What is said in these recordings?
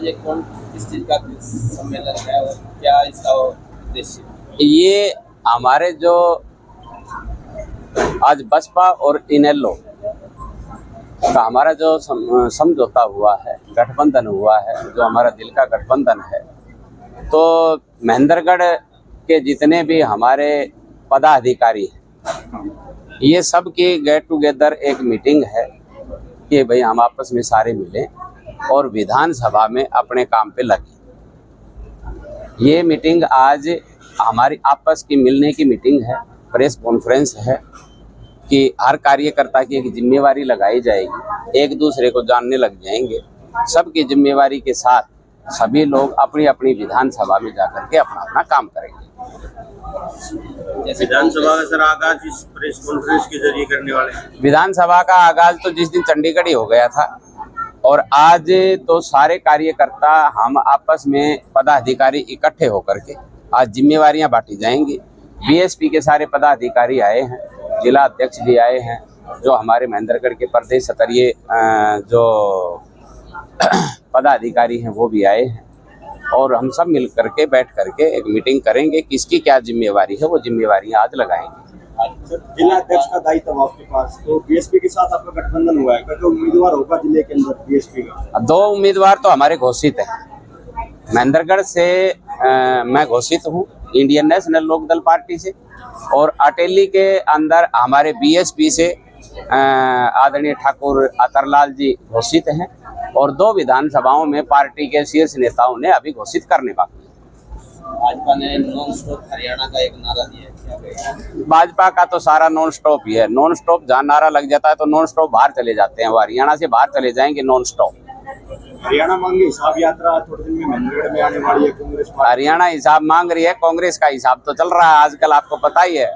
आज एक कौन किस चीज का सम्मेलन है और क्या इसका उद्देश्य? ये हमारे जो आज बसपा और इनेलो का हमारा जो समझौता हुआ है, गठबंधन हुआ है, जो हमारा दिल का गठबंधन है, तो महेंद्रगढ़ के जितने भी हमारे पदाधिकारी हैं, ये सब की गेट टुगेदर एक मीटिंग है कि भाई हम आपस में सारे मिलें और विधानसभा में अपने काम पे लगे। ये मीटिंग आज हमारी आपस की मिलने की मीटिंग है, प्रेस कॉन्फ्रेंस है कि हर कार्यकर्ता की एक जिम्मेवारी लगाई जाएगी, एक दूसरे को जानने लग जाएंगे। सबकी जिम्मेवारी के साथ सभी लोग अपनी अपनी विधानसभा में जाकर के अपना अपना काम करेंगे। जैसे विधानसभा का सर आगाज इस प्रेस कॉन्फ्रेंस के जरिए करने वाले हैं। विधानसभा का आगाज तो जिस दिन चंडीगढ़ ही हो गया था और आज तो सारे कार्यकर्ता हम आपस में पदाधिकारी इकट्ठे होकर के आज जिम्मेवारियां बांटी जाएंगी। बीएसपी के सारे पदाधिकारी आए हैं, जिला अध्यक्ष भी आए हैं, जो हमारे महेंद्रगढ़ के प्रदेश स्तरीय जो पदाधिकारी हैं वो भी आए हैं और हम सब मिल करके बैठ करके एक मीटिंग करेंगे, किसकी क्या जिम्मेवारी है वो जिम्मेवारियां आज लगाएंगे। जिला अध्यक्ष का दायित्व आपके पास, तो बीएसपी के साथ आपका गठबंधन हुआ है, क्या उम्मीदवार होगा जिले के अंदर बीएसपी का? 2 उम्मीदवार तो हमारे घोषित हैं। महेंद्रगढ़ से मैं घोषित हूँ इंडियन नेशनल लोकदल पार्टी से, और अटेली के अंदर हमारे बीएसपी से आदरणीय ठाकुर अतरलाल जी घोषित हैं और 2 विधानसभाओं में पार्टी के शीर्ष नेताओं ने अभी घोषित करने बाकी है। भाजपा ने नॉन स्टॉप हरियाणा का एक नारा दिया है, क्या कहेंगे? भाजपा का तो सारा नॉन स्टॉप ही है। नॉन स्टॉप जहाँ नारा लग जाता है तो नॉन स्टॉप बाहर चले जाते हैं, वो हरियाणा से बाहर चले जाएंगे नॉन स्टॉप। हरियाणा मांगे हिसाब यात्रा थोड़े दिन में महेंद्रगढ़ में आने वाली है कांग्रेस पार्टी। हरियाणा हिसाब मांग रही है, कांग्रेस का हिसाब तो चल रहा है आजकल, आपको पता ही है।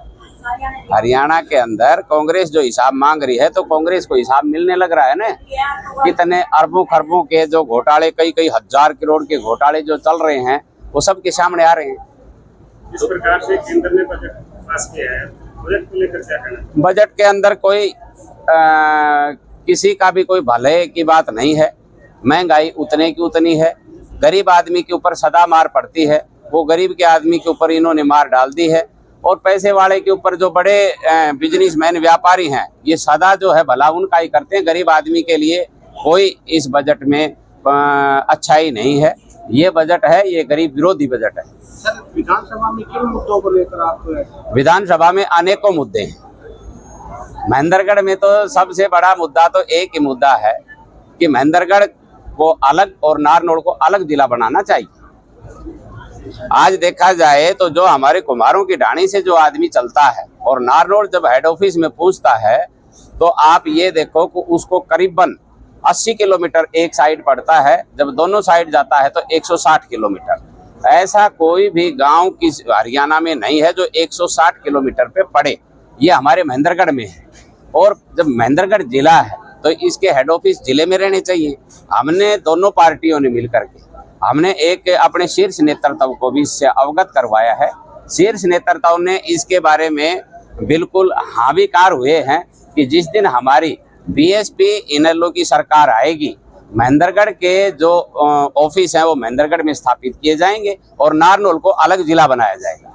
हरियाणा के अंदर कांग्रेस जो हिसाब मांग रही है तो कांग्रेस को हिसाब मिलने लग रहा है ना। कितने अरबों खरबों के जो घोटाले, कई हजार करोड़ के घोटाले जो चल रहे हैं वो सब के सामने आ रहे हैं। जिस प्रकार से केंद्र ने बजट पास किया है, बजट को लेकर क्या कहना? बजट के अंदर कोई किसी का भी कोई भले की बात नहीं है। महंगाई उतने की उतनी है, गरीब आदमी के ऊपर सदा मार पड़ती है, वो गरीब के आदमी के ऊपर इन्होंने मार डाल दी है। और पैसे वाले के ऊपर जो बड़े बिजनेसमैन व्यापारी हैं ये सदा जो है भला उनका ही करते हैं। गरीब आदमी के लिए कोई इस बजट में अच्छाई नहीं है। ये बजट है, ये गरीब विरोधी बजट है। सर, विधानसभा में किन मुद्दों को लेकर आप? विधानसभा में अनेकों मुद्दे हैं। महेंद्रगढ़ में तो सबसे बड़ा मुद्दा तो एक ही मुद्दा है कि महेंद्रगढ़ को अलग और नारनौल को अलग जिला बनाना चाहिए। आज देखा जाए तो जो हमारे कुम्हारों की ढाणी से जो आदमी चलता है और नारनौल जब हेड ऑफिस में पूछता है तो आप ये देखो कि उसको करीबन 80 किलोमीटर एक साइड पड़ता है, जब दोनों साइड जाता है तो 160 किलोमीटर। ऐसा कोई भी गांव किस हरियाणा में नहीं है जो 160 किलोमीटर पे पड़े, ये हमारे महेंद्रगढ़ में है। और जब महेंद्रगढ़ जिला है तो इसके हेड ऑफिस जिले में रहने चाहिए। हमने दोनों पार्टियों ने मिल करके हमने एक अपने शीर्ष नेतृत्व को भी इससे अवगत करवाया है। शीर्ष नेतृत्व ने इसके बारे में बिल्कुल हावीकार हुए हैं कि जिस दिन हमारी बीएसपी इनेलो की सरकार आएगी, महेंद्रगढ़ के जो ऑफिस हैं वो महेंद्रगढ़ में स्थापित किए जाएंगे और नारनौल को अलग जिला बनाया जाएगा।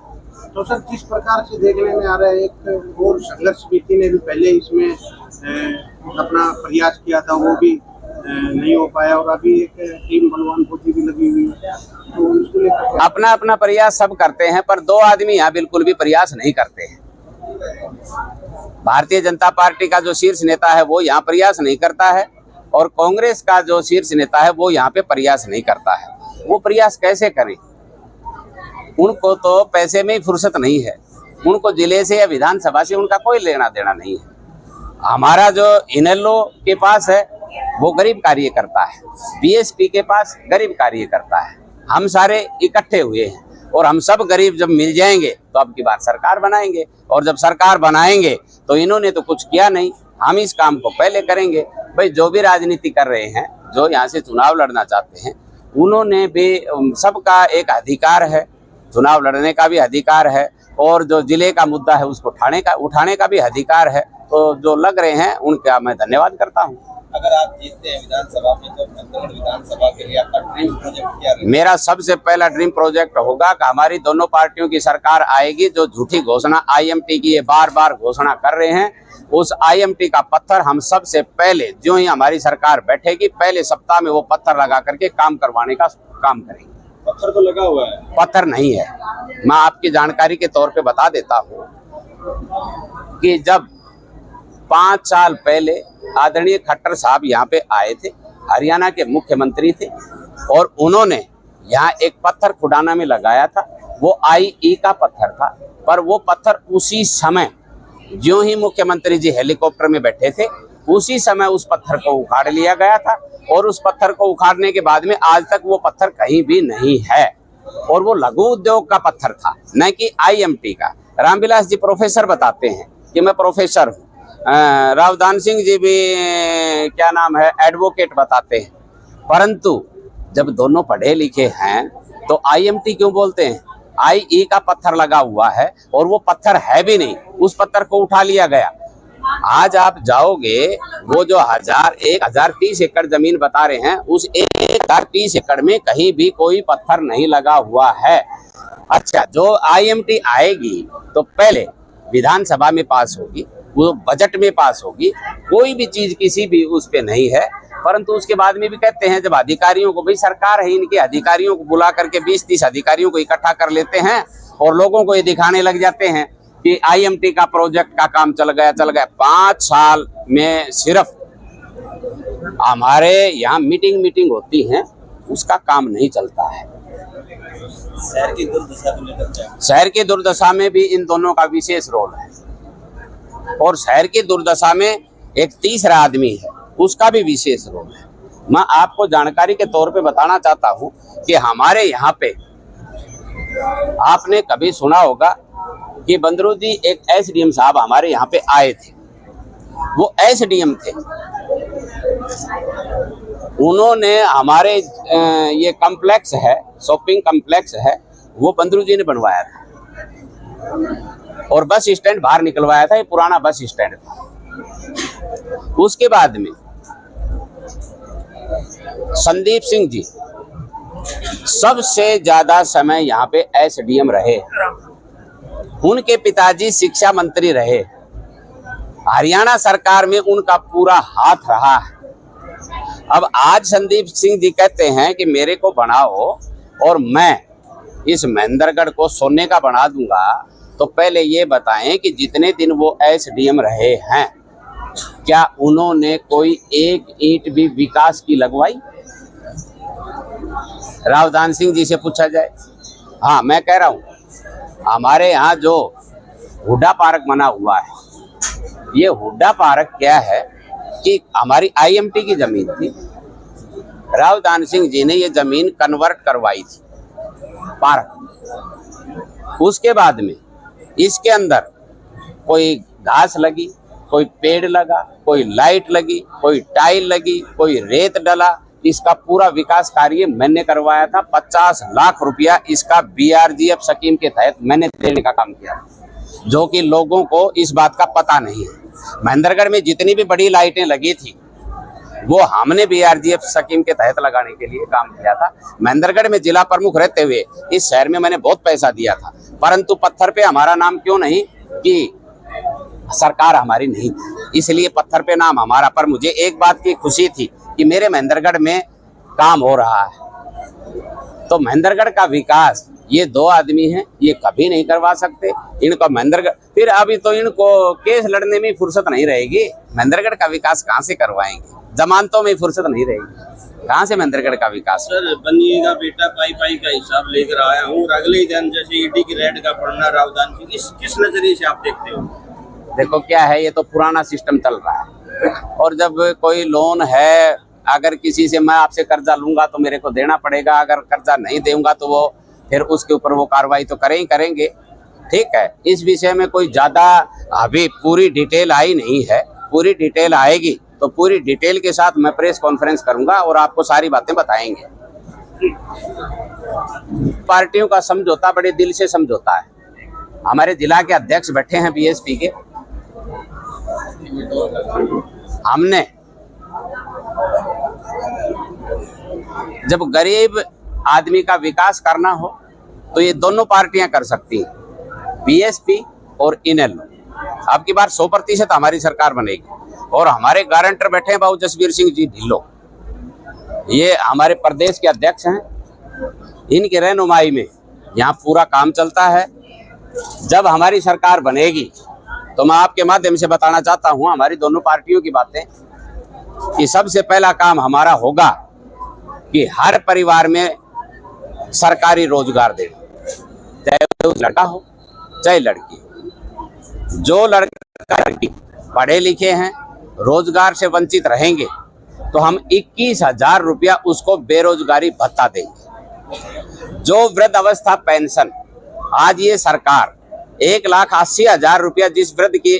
तो सर, किस प्रकार से देखने में आ रहा है, एक और संघर्ष समिति ने भी पहले इसमें अपना प्रयास किया था, वो भी नहीं हो पाया, और अभी एक टीम बलवान फौजी भी लगी हुई है, तो उसको लेकर अपना अपना प्रयास सब करते हैं, पर 2 आदमी यहाँ बिल्कुल भी प्रयास नहीं करते हैं। भारतीय जनता पार्टी का जो शीर्ष नेता है वो यहाँ प्रयास नहीं करता है और कांग्रेस का जो शीर्ष नेता है वो यहाँ पे प्रयास नहीं करता है। वो प्रयास कैसे करें? उनको तो पैसे में ही फुर्सत नहीं है, उनको जिले से या विधानसभा से उनका कोई लेना देना नहीं है। हमारा जो इनेलो के पास है वो गरीब कार्यकर्ता है, बीएसपी के पास गरीब कार्यकर्ता है। हम सारे इकट्ठे हुए हैं और हम सब गरीब जब मिल जाएंगे तो अब की बार सरकार बनाएंगे, और जब सरकार बनाएंगे तो इन्होंने तो कुछ किया नहीं, हम इस काम को पहले करेंगे। भाई जो भी राजनीति कर रहे हैं, जो यहाँ से चुनाव लड़ना चाहते हैं, उन्होंने भी सबका एक अधिकार है, चुनाव लड़ने का भी अधिकार है और जो जिले का मुद्दा है उसको उठाने का भी अधिकार है। तो जो लग रहे हैं उनका मैं धन्यवाद करता हूँ। अगर आप जीतते हैं विधानसभा में तो महेंद्रगढ़ विधानसभा के लिए आपका ड्रीम प्रोजेक्ट क्या रहेगा? मेरा सबसे पहला ड्रीम प्रोजेक्ट होगा कि हमारी दोनों पार्टियों की सरकार आएगी। जो झूठी घोषणा आईएमटी की ये बार बार घोषणा कर रहे हैं, उस आईएमटी का पत्थर हम सबसे पहले, जो ही हमारी सरकार बैठेगी, पहले सप्ताह में वो पत्थर लगा करके काम करवाने का काम करेंगे। पत्थर तो लगा हुआ है। पत्थर नहीं है। मैं आपकी जानकारी के तौर पे बता देता हूँ कि जब 5 साल पहले आदरणीय खट्टर साहब यहाँ पे आए थे, हरियाणा के मुख्यमंत्री थे, और उन्होंने यहाँ एक पत्थर खुडाना में लगाया था। वो IE का पत्थर था, पर वो पत्थर उसी समय, जो ही मुख्यमंत्री जी हेलीकॉप्टर में बैठे थे, उसी समय उस पत्थर को उखाड़ लिया गया था। और उस पत्थर को उखाड़ने के बाद में आज तक वो पत्थर कहीं भी नहीं है, और वो लघु उद्योग का पत्थर था, न कि IMT का। रामविलास जी प्रोफेसर बताते हैं कि मैं प्रोफेसर हूँ। रावदान सिंह जी भी क्या नाम है, एडवोकेट बताते हैं। परंतु जब दोनों पढ़े लिखे हैं तो IMT क्यों बोलते हैं? IE का पत्थर लगा हुआ है और वो पत्थर है भी नहीं, उस पत्थर को उठा लिया गया। आज आप जाओगे, वो जो 1030 एकड़ जमीन बता रहे हैं, उस 1030 एकड़ में कहीं भी कोई पत्थर नहीं लगा हुआ है। अच्छा, जो IMT आएगी तो पहले विधानसभा में पास होगी, वो बजट में पास होगी, कोई भी चीज किसी भी उस पे नहीं है। परंतु उसके बाद में भी कहते हैं, जब अधिकारियों को, भाई सरकार है, इनके अधिकारियों को बुला करके 20-30 अधिकारियों को इकट्ठा कर लेते हैं और लोगों को ये दिखाने लग जाते हैं कि IMT का प्रोजेक्ट का काम चल गया। 5 साल में सिर्फ हमारे यहाँ मीटिंग होती है, उसका काम नहीं चलता है। शहर की दुर्दशा को लेकर क्या? शहर की दुर्दशा में भी इन दोनों का विशेष रोल है, और शहर की दुर्दशा में एक तीसरा आदमी है, उसका भी विशेष रोल है। मैं आपको जानकारी के तौर पे बताना चाहता हूँ कि हमारे यहाँ पे आपने कभी सुना होगा कि बंदरू जी एक SDM साहब हमारे यहाँ पे आए थे। वो SDM थे, उन्होंने हमारे ये कॉम्प्लेक्स है, शॉपिंग कॉम्प्लेक्स है, वो बंदरू जी ने बनवाया था और बस स्टैंड बाहर निकलवाया था। ये पुराना बस स्टैंड था। उसके बाद में संदीप सिंह जी सबसे ज्यादा समय यहाँ पे SDM रहे। उनके पिताजी शिक्षा मंत्री रहे। हरियाणा सरकार में उनका पूरा हाथ रहा है। अब आज संदीप सिंह जी कहते हैं कि मेरे को बनाओ और मैं इस महेंद्रगढ़ को सोने का बना दूंगा। तो पहले ये बताएं कि जितने दिन वो SDM रहे हैं, क्या उन्होंने कोई एक ईंट भी विकास की लगवाई? रावदान सिंह जी से पूछा जाए। हाँ, मैं कह रहा हूँ, हमारे यहाँ जो हुड्डा पार्क बना हुआ है, ये हुड्डा पार्क क्या है कि हमारी IMT की जमीन थी। रावदान सिंह जी ने ये जमीन कन्वर्ट करवाई थी पार्क। उसके बाद में इसके अंदर कोई घास लगी, कोई पेड़ लगा, कोई लाइट लगी, कोई टाइल लगी, कोई रेत डला। इसका पूरा विकास कार्य मैंने करवाया था। 50 लाख रुपया इसका BRGF स्कीम के तहत मैंने देने का काम किया, जो कि लोगों को इस बात का पता नहीं है। महेंद्रगढ़ में जितनी भी बड़ी लाइटें लगी थी, वो हमने BRGF स्कीम के तहत लगाने के लिए काम किया था। महेंद्रगढ़ में जिला प्रमुख रहते हुए इस शहर में मैंने बहुत पैसा दिया था, परंतु पत्थर पे हमारा नाम क्यों नहीं? कि सरकार हमारी नहीं थी, इसलिए पत्थर पे नाम हमारा। पर मुझे एक बात की खुशी थी कि मेरे महेंद्रगढ़ में काम हो रहा है। तो महेंद्रगढ़ का विकास ये 2 आदमी हैं, ये कभी नहीं करवा सकते। इनको महेंद्रगढ़, फिर अभी तो इनको केस लड़ने में फुर्सत नहीं रहेगी। महेंद्रगढ़ का विकास कहाँ से करवाएंगे? जमानतों में फुर्सत नहीं रहेगी, कहाँ से महेंद्रगढ़ का विकास? सर, बनिएगा बेटा पाई का हिसाब लेकर आया हूँ, और अगले दिन जैसे ED की रेड का पढ़ना रावदान सिंह, किस नजरिए से आप देखते हो? देखो क्या है, ये तो पुराना सिस्टम चल रहा है, और जब कोई लोन है, अगर किसी से मैं आपसे कर्जा लूंगा तो मेरे को देना पड़ेगा। अगर कर्जा नहीं दूंगा तो वो फिर उसके ऊपर वो कार्रवाई तो करेंगे। ठीक है, इस विषय में कोई ज्यादा अभी पूरी डिटेल आई नहीं है। पूरी डिटेल आएगी तो पूरी डिटेल के साथ मैं प्रेस कॉन्फ्रेंस करूंगा और आपको सारी बातें बताएंगे। पार्टियों का समझौता बड़े दिल से समझौता है। हमारे जिला के अध्यक्ष बैठे हैं BSP के। हमने जब गरीब आदमी का विकास करना हो तो ये दोनों पार्टियां कर सकती हैं, बीएसपी और इनेलो। अब की बार 100% हमारी सरकार बनेगी और हमारे गारंटर बैठे हैं बाबू जसवीर सिंह जी ढिल्लो, ये हमारे प्रदेश के अध्यक्ष हैं। इनकी रहनुमाई में यहाँ पूरा काम चलता है। जब हमारी सरकार बनेगी तो मैं आपके माध्यम से बताना चाहता हूँ हमारी दोनों पार्टियों की बातें, कि सबसे पहला काम हमारा होगा कि हर परिवार में सरकारी रोजगार देना, चाहे लड़का हो चाहे लड़की। जो लड़का लड़की पढ़े लिखे हैं, रोजगार से वंचित रहेंगे तो हम 21,000 रुपया उसको बेरोजगारी भत्ता देंगे। जो वृद्ध अवस्था पेंशन, आज ये सरकार 1,80,000 रुपया जिस वृद्ध की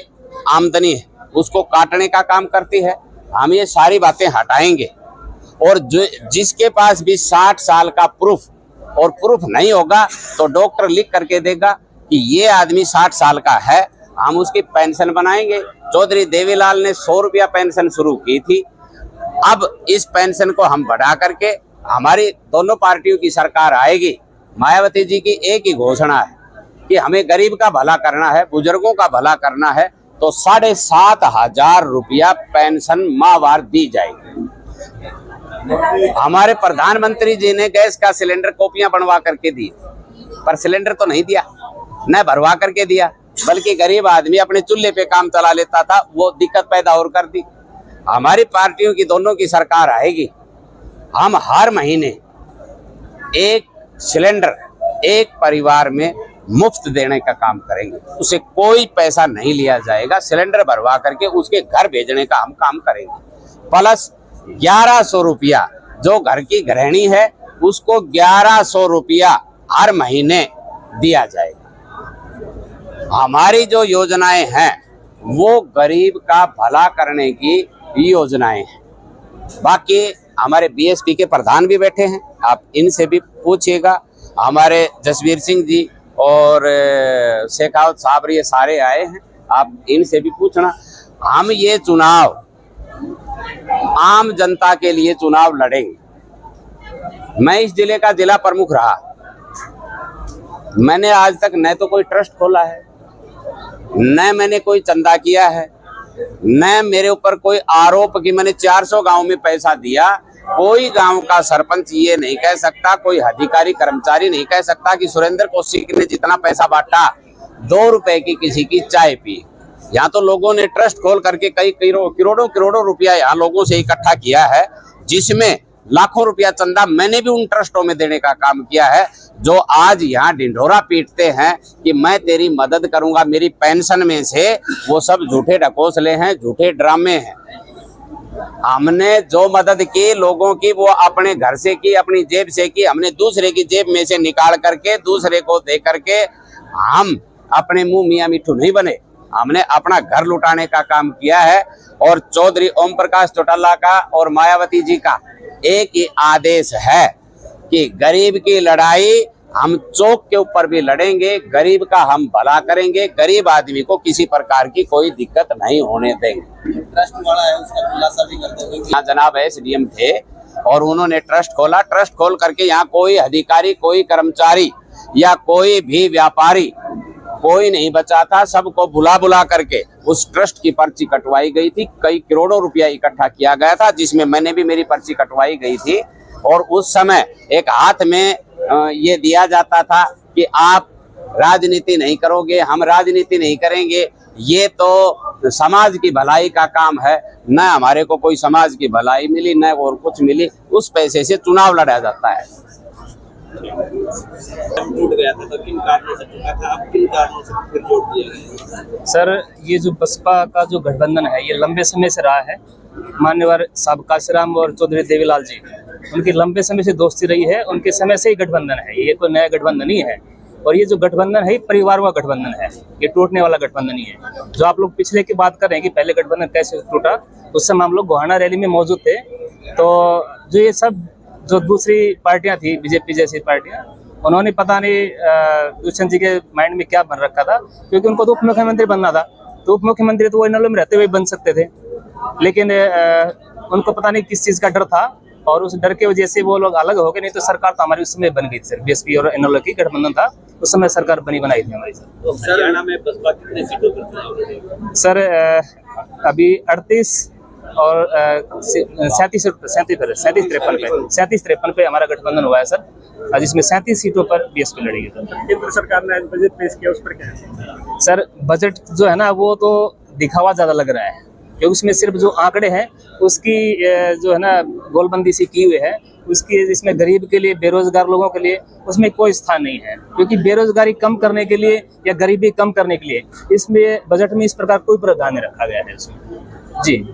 आमदनी है उसको काटने का काम करती है। हम ये सारी बातें हटाएंगे और जो जिसके पास भी 60 साल का प्रूफ और प्रूफ नहीं होगा तो डॉक्टर लिख करके देगा कि ये आदमी 60 साल का है, हम उसकी पेंशन बनाएंगे। चौधरी देवीलाल ने 100 रुपया पेंशन शुरू की थी, अब इस पेंशन को हम बढ़ा करके हमारी दोनों पार्टियों की सरकार आएगी। मायावती जी की एक ही घोषणा है कि हमें गरीब का भला करना है, बुजुर्गों का भला करना है, तो 7,500 रुपया पेंशन माहवार दी जाएगी। हमारे प्रधानमंत्री जी ने गैस का सिलेंडर कॉपियां बनवा करके दी, पर सिलेंडर तो नहीं दिया, न भरवा करके दिया, बल्कि गरीब आदमी अपने चूल्हे पे काम चला लेता था, वो दिक्कत पैदा और कर दी। हमारी पार्टियों की दोनों की सरकार आएगी, हम हर महीने एक सिलेंडर एक परिवार में मुफ्त देने का काम करेंगे, उसे कोई पैसा नहीं लिया जाएगा, सिलेंडर भरवा करके उसके घर भेजने का हम काम करेंगे। प्लस 1100 रुपया जो घर की गृहिणी है उसको 1100 रुपया हर महीने दिया जाएगा। हमारी जो योजनाएं हैं वो गरीब का भला करने की योजनाएं हैं। बाकी हमारे बीएसपी के प्रधान भी बैठे हैं, आप इनसे भी पूछिएगा। हमारे जसवीर सिंह जी और शेखावत साहब ये सारे आए हैं, आप इनसे भी पूछना। हम ये चुनाव आम जनता के लिए चुनाव लड़ेंगे। मैं इस जिले का जिला प्रमुख रहा, मैंने आज तक न तो कोई ट्रस्ट खोला है, न मैंने कोई चंदा किया है, न मेरे ऊपर कोई आरोप कि मैंने 400 गांव में पैसा दिया। कोई गांव का सरपंच ये नहीं कह सकता, कोई अधिकारी कर्मचारी नहीं कह सकता कि सुरेंद्र कौशिक ने जितना पैसा बांटा 2 रुपए की किसी की चाय पी। यहाँ तो लोगों ने ट्रस्ट खोल करके कई करोड़ों रुपया यहाँ लोगों से इकट्ठा किया है, जिसमें लाखों रुपया चंदा मैंने भी उन ट्रस्टों में देने का काम किया है, जो आज यहाँ ढिंढोरा पीटते हैं कि मैं तेरी मदद करूंगा मेरी पेंशन में से। वो सब झूठे ढकोसले हैं, झूठे ड्रामे हैं। हमने जो मदद की लोगों की वो अपने घर से की, अपनी जेब से की, हमने दूसरे की जेब में से निकाल करके दूसरे को दे करके हम अपने मुंह मियां मिठू नहीं बने, हमने अपना घर लुटाने का काम किया है। और चौधरी ओम प्रकाश चौटाला का और मायावती जी का एक ही आदेश है कि गरीब की लड़ाई हम चौक के ऊपर भी लड़ेंगे, गरीब का हम भला करेंगे, गरीब आदमी को किसी प्रकार की कोई दिक्कत नहीं होने देंगे। ट्रस्ट वाला है उसका खुलासा भी करते हुए यहाँ जनाब एसडीएम थे और उन्होंने ट्रस्ट खोला, ट्रस्ट खोल करके यहाँ कोई अधिकारी, कोई कर्मचारी या कोई भी व्यापारी कोई नहीं बचा था, सबको बुला करके उस ट्रस्ट की पर्ची कटवाई गई थी। कई करोड़ों रुपया इकट्ठा किया गया था, जिसमें मैंने भी मेरी पर्ची कटवाई गई थी। और उस समय एक हाथ में ये दिया जाता था कि आप राजनीति नहीं करोगे, हम राजनीति नहीं करेंगे, ये तो समाज की भलाई का काम है। न हमारे को कोई समाज की भलाई मिली, न और कुछ मिली, उस पैसे से चुनाव लड़ा जाता है। टूट गया था तो किन कारणों से टूटा था, अब किन कारणों से फिर जोड़ दिया गया? सर, ये जो बसपा का जो गठबंधन है ये लंबे समय से रहा है। मान्यवर साहब काशीराम और चौधरी देवीलाल जी, उनकी लंबे समय से दोस्ती रही है, उनके समय से ही गठबंधन है, ये कोई नया गठबंधन नहीं है। और ये जो गठबंधन है परिवार का गठबंधन है, ये टूटने वाला गठबंधन नहीं है। जो आप लोग पिछले की बात कर रहे हैं कि पहले गठबंधन कैसे टूटा, उस समय हम लोग गोहाना रैली में मौजूद थे। तो जो ये सब जो दूसरी पार्टियां थी, बीजेपी जैसी पार्टियां, उन्होंने पता नहीं दुष्यंत जी के माइंड में क्या बन रखा था, क्योंकि उनको तो उप मुख्यमंत्री बनना था। तो उप मुख्यमंत्री तो वो इनेलो में रहते हुए बन सकते थे, लेकिन उनको पता नहीं किस चीज़ का डर था और उस डर की वजह से वो लोग अलग हो गए, नहीं तो सरकार तो हमारी उस समय बन गई थी सर। बीएसपी और इनेलो की गठबंधन था, उस समय सरकार बनाई थी हमारी सर। तो हरियाणा में बसपा कितने सीटों पर चुनाव? सर अभी 38 और 37-53 पे हमारा गठबंधन हुआ है सर, जिसमें 37 सीटों पर बीएसपी लड़ेगी सर। केंद्र सरकार ने आज बजट पेश किया, उस पर क्या है? सर बजट जो है ना वो तो दिखावा ज़्यादा लग रहा है, क्योंकि उसमें सिर्फ जो आंकड़े हैं उसकी जो है ना गोलबंदी सी की हुई है, उसकी इसमें गरीब के लिए, बेरोजगार लोगों के लिए उसमें कोई स्थान नहीं है, क्योंकि बेरोजगारी कम करने के लिए या गरीबी कम करने के लिए इसमें बजट में इस प्रकार कोई प्रावधान नहीं रखा गया है इसमें। जी।